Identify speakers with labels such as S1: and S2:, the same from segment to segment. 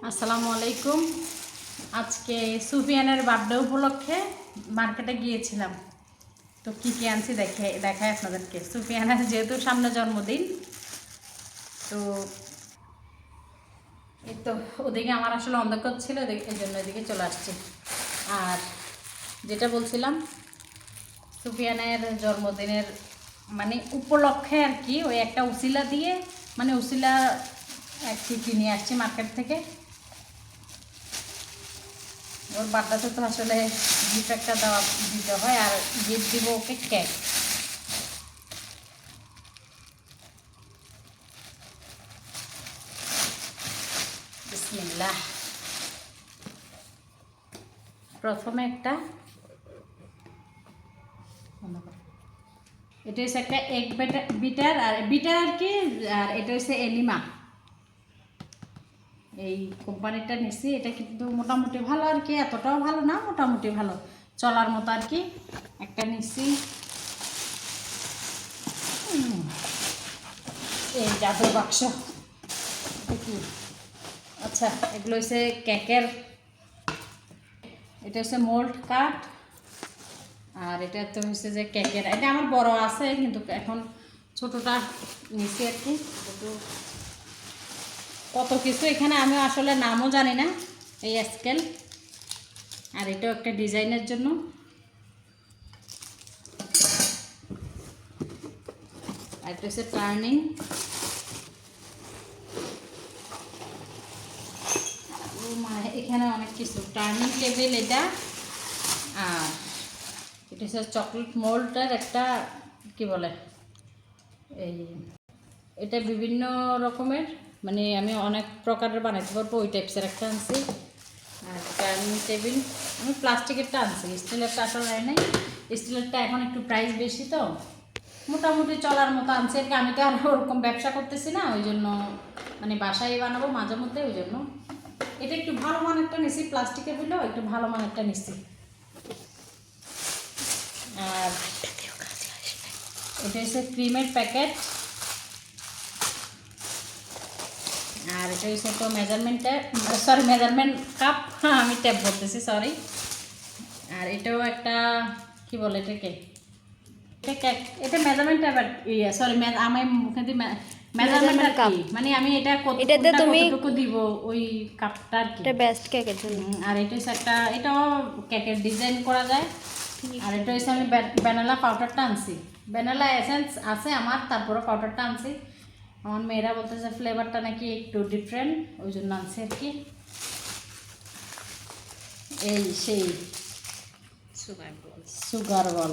S1: আসসালামু আলাইকুম। আজকে সুফিয়ানের বার্থডে উপলক্ষে মার্কেটে গিয়েছিলাম। তো কী কী আনছি দেখাই আপনাদেরকে। সুফিয়ানের যেহেতু সামনে জন্মদিন, তো এই তো ওদিকে আমার আসলে অন্ধকার ছিল, এই জন্য এদিকে চলে আসছি। আর যেটা বলছিলাম, সুফিয়ানের জন্মদিনের মানে উপলক্ষে আর কি, ওই একটা উসিলা দিয়ে মানে উসিলা এক কি কিনে আসছি মার্কেট থেকে। ওর বার্থডেতে তো আসলে গিফট একটা দেওয়া দিতে হয়, আর গিফট দিব ওকে কেক। বিসমিল্লাহ। প্রথমে একটা এটা হচ্ছে একটা এগ বিটার আর কি, আর এটা হচ্ছে এলিমা। এই কোম্পানিটা নিচ্ছি। এটা কিন্তু মোটামুটি ভালো আর কি, এতটাও ভালো না, মোটামুটি ভালো চলার মতো আর কি। একটা নিচ্ছি এই জাদুর বাক্স। কি আচ্ছা, এগুলো হচ্ছে কেকের, এটা হচ্ছে মোল্ড কাট। আর এটা তো হচ্ছে যে কেকের, এটা আমার বড় আছে কিন্তু এখন ছোটটা নিচ্ছি আর কি। কত কিছু এখানে, আমি আসলে নামও জানি না। এই স্কেল, আর এটাও একটা ডিজাইনের জন্য। আর এটা হচ্ছে টার্নিং। এখানে অনেক কিছু, টার্নিং টেবিল এটা। আর এটা হচ্ছে চকলেট মোল্ডটার একটা কি বলে, এই এটা বিভিন্ন রকমের, মানে আমি অনেক প্রকারের বানাইতে পারবো, ওই টাইপসের একটা আনছি। আর ডাইনিং টেবিল আমি প্লাস্টিকেরটা আনছি, স্টিলেরটা আসলে হয় নাই। স্টিলেরটা এখন একটু প্রাইস বেশি, তো মোটামুটি চলার মতো আনছি আর কি। আমি তো আর ওরকম ব্যবসা করতেছি না, ওই জন্য মানে বাসায় বানাবো মাঝে মধ্যে, ওই জন্য এটা একটু ভালো মানেরটা নিছি। প্লাস্টিকের হলেও একটু ভালো মানেরটা নিছি। আর এটা হচ্ছে ক্রিমের প্যাকেট। আর এটা হচ্ছে তো মেজারমেন্ট কাপ, আমি ট্যাপ বলতেছি, সরি। আর এটাও একটা কি বলে এটাকে, এটা মেজারমেন্ট ট্যাপ, সরি আমি মুখে দিয়ে মেজারমেন্ট কাপ, মানে আমি এটা কতটুকু দিব ওই কাপটা আর কি, এটা বেস্ট কেকের জন্য। আর এটা হচ্ছে একটা, এটাও কেকের ডিজাইন করা যায়। আর এটা হচ্ছে আমি ভ্যানিলা পাউডারটা আনছি, ভ্যানিলা এসেন্স আছে আমার, তারপরে পাউডারটা আনছি। আমার মেয়েরা বলতেছে ফ্লেভারটা নাকি একটু ডিফারেন্ট, ওই জন্য আনছি আর কি। এই সেই সুগার বল,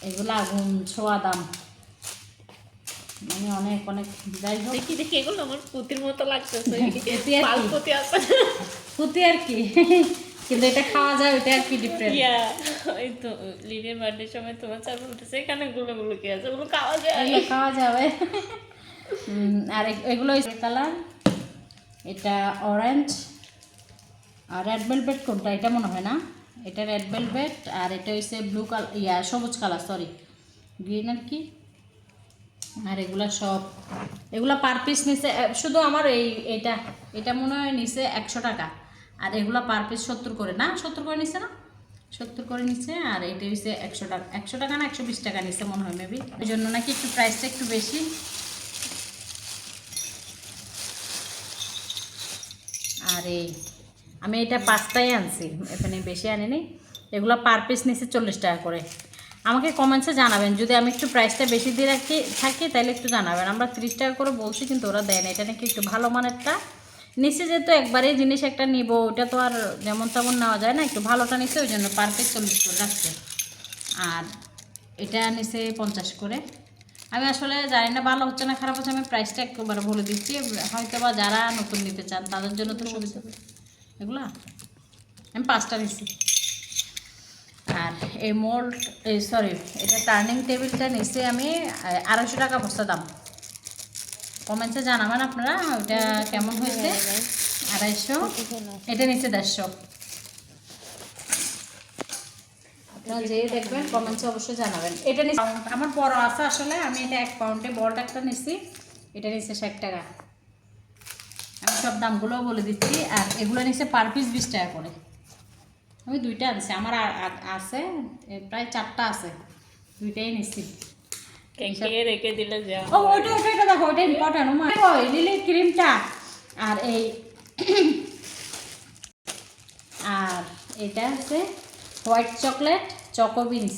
S1: এগুলো আগুন ছোঁয়া দাম, মানে অনেক অনেক। যাই হোক,
S2: দেখি এগুলো আমার পুতির মতো লাগতেছে।
S1: পুঁতি আর কি, কিন্তু এটা খাওয়া যায়, ওইটা আর কি ডিফারেন্ট।
S2: ওই তো লিনের বার্থডের সময় তোমার চার বলতেছে এখানে গুলো কি আছে, ওগুলো খাওয়া যায়,
S1: এগুলো খাওয়া যাবে। আর এগুলো কালার, এটা অরেঞ্জ। আর রেড ভেলভেট কোনটা, এটা মনে হয় না, এটা রেড ভেলভেট। আর এটা হচ্ছে ব্লু কালার, সবুজ কালার, সরি গ্রিন আর কি। আর এগুলা সব, এগুলা পার পিস নিচে শুধু আমার এটা মনে হয় নিচে 100 টাকা। আর এগুলা পার পিস 70 করে, না 70 করে নিচ্ছে না, 70 করে নিচ্ছে। আর এটা হচ্ছে 100 টাকা, 100 টাকা না 120 টাকা নিচ্ছে মনে হয় মেবি, ওই জন্য নাকি একটু প্রাইসটা একটু বেশি। আর আমি এটা 5টাই আনছি, এখানে বেশি আনিনি। এগুলো পার পিস নিচ্ছে 40 টাকা করে। আমাকে কমেন্টসে জানাবেন, যদি আমি একটু প্রাইসটা বেশি দিয়ে থাকি তাহলে একটু জানাবেন। আমরা 30 টাকা করে বলছি, কিন্তু ওরা দেয় না। এটা নাকি একটু ভালো মানেরটা নিচে, যেহেতু একবারেই জিনিস একটা নিব, ওটা তো আর যেমন তেমন নেওয়া যায় না, একটু ভালোটা নিচ্ছে, ওই জন্য পার পিস 40 করে রাখছে। আর এটা নিচে 50 করে। আমি আসলে জানি না ভালো হচ্ছে না খারাপ হচ্ছে, আমি প্রাইসটা একবারে বলে দিচ্ছি, হয়তো বা যারা নতুন নিতে চান তাদের জন্য তো সুবিধা। এগুলা আমি 5টা নিচ্ছি। আর এই মোল্ড, সরি এটা টার্নিং টেবিলটা নিচ্ছি আমি 250 টাকা বস্তা দাম। কমেন্টসে জানাবেন আপনারা ওইটা কেমন হয়েছে। 250, এটা নিচে 150। আপনারা যেয়ে দেখবেন, কমেন্টসে অবশ্যই জানাবেন। এটা নিচে আমার বড় আছে আসলে, আমি এটা 1 পাউন্ডে বলটা একটা নিচ্ছি, এটা নিচে 60 টাকা। আমি সব দামগুলোও বলে দিচ্ছি। আর এগুলো নিচ্ছে পার পিস 20 টাকা করে। আমি দুইটা আনছি, আমার আছে প্রায় 4টা আছে, দুইটাই নিচ্ছি।
S2: কে রেখে দিলে যা
S1: ও ওটা ওটা এটা দেখো, ওটা ইম্পর্টেন্ট। ওই লিলির ক্রিমটা আর এই আর এটা হচ্ছে white chocolate choco beans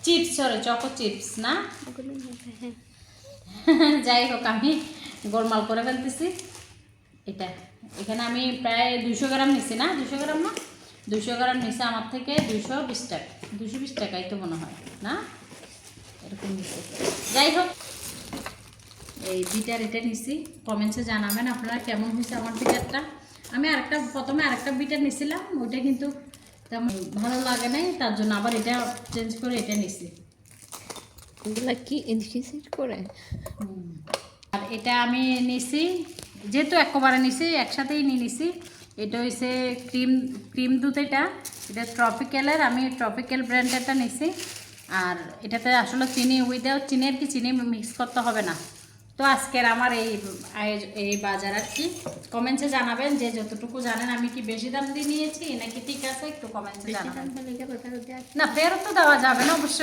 S1: chips, sorry choco chips না। যাই হোক, আমি গোলমাল করে ফেলতেছি। এটা এখানে আমি প্রায় 200 গ্রাম নিছি, না 200 গ্রাম না, 200 গ্রাম নিছে আমার থেকে 220 টাকা, 220 টাকাই তো মনে হয় না, এরকম নিচ্ছে। যাই হোক, এই বিটার এটা নিছি। কমেন্টসে জানাবেন আপনারা কেমন হয়েছে আমার বিটারটা। আমি প্রথমে আরেকটা বিটার নিছিলাম, ওইটা কিন্তু তেমন ভালো লাগে নাই, তার জন্য আবার এটা চেঞ্জ করে এটা নিছি।
S2: এগুলা কি ইনফিউজ করে?
S1: আর এটা আমি নিছি, যেহেতু একবারে নিছি একসাথেই নিয়ে নিছি। এটা হচ্ছে ক্রিম দুধ, এটা ট্রপিক্যালের, আমি ট্রপিক্যাল ব্র্যান্ডেরটা নিছি। আর এটাতে আসলে চিনি উইদাউট চিনি, আর কি চিনি মিক্স করতে হবে না। তো আজকের আমার এই বাজার আর কি। কমেন্টসে জানাবেন যে যতটুকু জানেন, আমি কি বেশি দাম দিয়ে নিয়েছি নাকি ঠিক আছে, একটু কমেন্টসে জানাবেন। না, ফেরত তো দেওয়া যাবে না অবশ্য।